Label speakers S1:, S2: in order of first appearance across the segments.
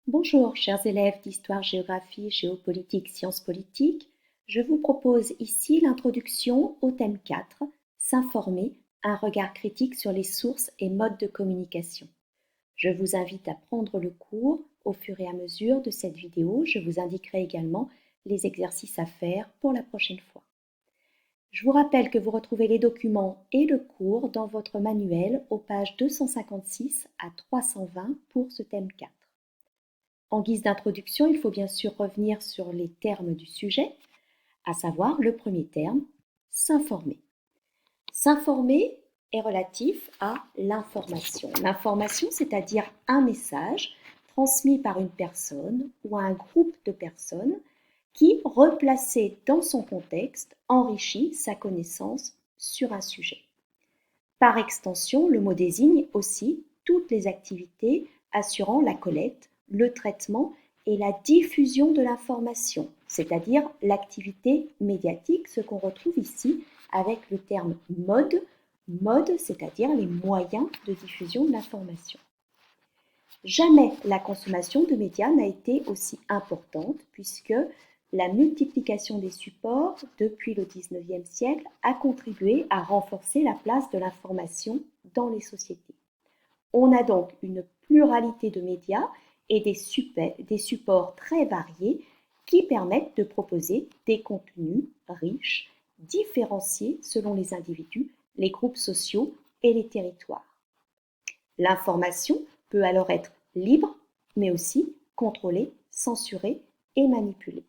S1: Bonjour, chers élèves d'histoire, géographie, géopolitique, sciences politiques. Je vous propose ici l'introduction au thème 4, S'informer, un regard critique sur les sources et modes de communication. Je vous invite à prendre le cours au fur et à mesure de cette vidéo. Je vous indiquerai également les exercices à faire pour la prochaine fois. Je vous rappelle que vous retrouvez les documents et le cours dans votre manuel aux pages 256 à 320 pour ce thème 4. En guise d'introduction, il faut bien sûr revenir sur les termes du sujet, à savoir le premier terme, s'informer. S'informer est relatif à l'information. L'information, c'est-à-dire un message transmis par une personne ou un groupe de personnes qui, replacé dans son contexte, enrichit sa connaissance sur un sujet. Par extension, le mot désigne aussi toutes les activités assurant la collecte, le traitement et la diffusion de l'information, c'est-à-dire l'activité médiatique, ce qu'on retrouve ici avec le terme mode, c'est-à-dire les moyens de diffusion de l'information. Jamais la consommation de médias n'a été aussi importante puisque la multiplication des supports depuis le XIXe siècle a contribué à renforcer la place de l'information dans les sociétés. On a donc une pluralité de médias et des supports très variés qui permettent de proposer des contenus riches, différenciés selon les individus, les groupes sociaux et les territoires. L'information peut alors être libre, mais aussi contrôlée, censurée et manipulée.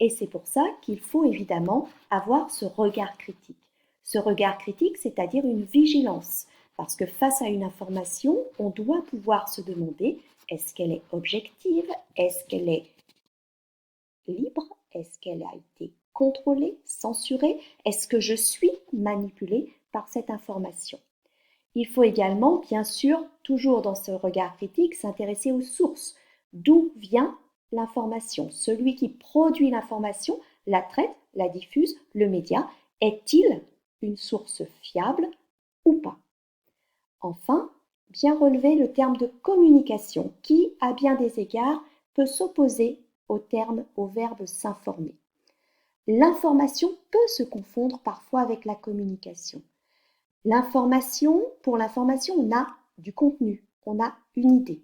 S1: Et c'est pour ça qu'il faut évidemment avoir ce regard critique. Ce regard critique, c'est-à-dire une vigilance, parce que face à une information, on doit pouvoir se demander, est-ce qu'elle est objective? Est-ce qu'elle est libre? Est-ce qu'elle a été contrôlée, censurée? Est-ce que je suis manipulée par cette information? Il faut également, bien sûr, toujours dans ce regard critique, s'intéresser aux sources. D'où vient l'information? Celui qui produit l'information, la traite, la diffuse, le média, est-il une source fiable ou pas? Enfin, bien relever le terme de communication qui, à bien des égards, peut s'opposer au verbe s'informer. L'information peut se confondre parfois avec la communication. Pour l'information, on a du contenu, on a une idée.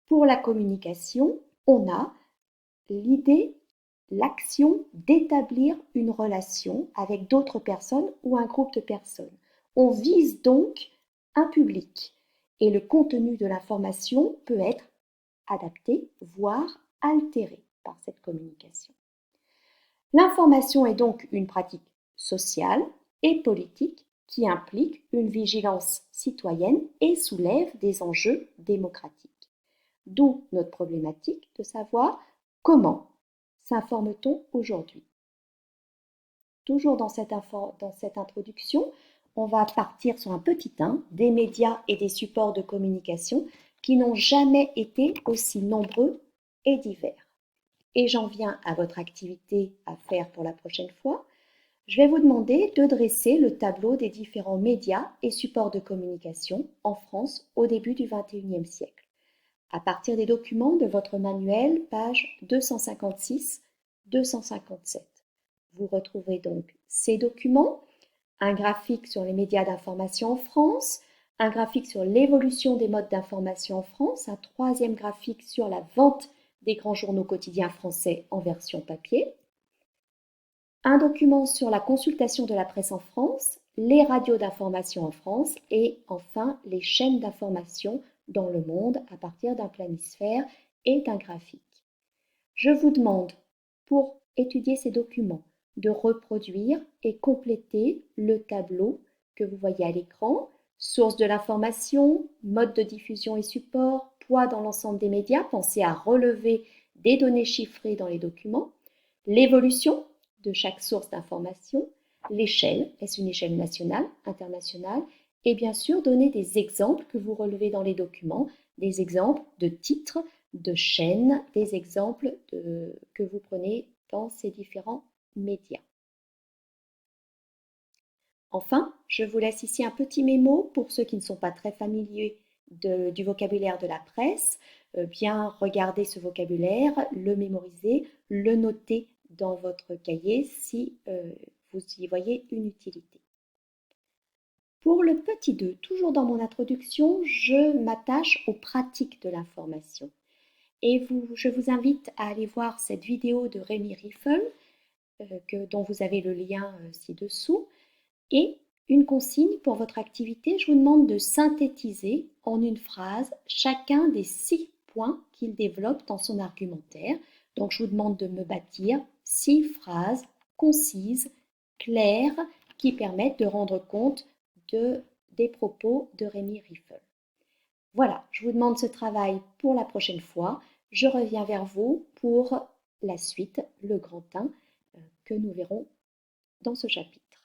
S1: Pour la communication, on a l'idée, l'action d'établir une relation avec d'autres personnes ou un groupe de personnes. On vise donc un public et le contenu de l'information peut être adapté, voire altéré par cette communication. L'information est donc une pratique sociale et politique qui implique une vigilance citoyenne et soulève des enjeux démocratiques. D'où notre problématique de savoir comment s'informe-t-on aujourd'hui. Toujours dans cette introduction, on va partir sur un petit 1 des médias et des supports de communication qui n'ont jamais été aussi nombreux et divers. Et j'en viens à votre activité à faire pour la prochaine fois. Je vais vous demander de dresser le tableau des différents médias et supports de communication en France au début du XXIe siècle. À partir des documents de votre manuel, pages 256-257. Vous retrouverez donc ces documents, un graphique sur les médias d'information en France, un graphique sur l'évolution des modes d'information en France, un troisième graphique sur la vente des grands journaux quotidiens français en version papier, un document sur la consultation de la presse en France, les radios d'information en France et enfin les chaînes d'information dans le monde à partir d'un planisphère et d'un graphique. Je vous demande, pour étudier ces documents, de reproduire et compléter le tableau que vous voyez à l'écran, source de l'information, mode de diffusion et support, poids dans l'ensemble des médias, pensez à relever des données chiffrées dans les documents, l'évolution de chaque source d'information, l'échelle, est-ce une échelle nationale, internationale, et bien sûr donner des exemples que vous relevez dans les documents, des exemples de titres, de chaînes, des exemples que vous prenez dans ces différents médias. Enfin, je vous laisse ici un petit mémo pour ceux qui ne sont pas très familiers du vocabulaire de la presse. bien regarder ce vocabulaire, le mémoriser, le noter dans votre cahier si vous y voyez une utilité. Pour le petit 2, toujours dans mon introduction, je m'attache aux pratiques de l'information. Et je vous invite à aller voir cette vidéo de Rémi Riffel, dont vous avez le lien ci-dessous. Et une consigne pour votre activité, je vous demande de synthétiser en une phrase chacun des 6 points qu'il développe dans son argumentaire. Donc je vous demande de me bâtir 6 phrases concises, claires, qui permettent de rendre compte des propos de Rémi Riffel. Voilà, je vous demande ce travail pour la prochaine fois. Je reviens vers vous pour la suite, le grand 1, que nous verrons dans ce chapitre.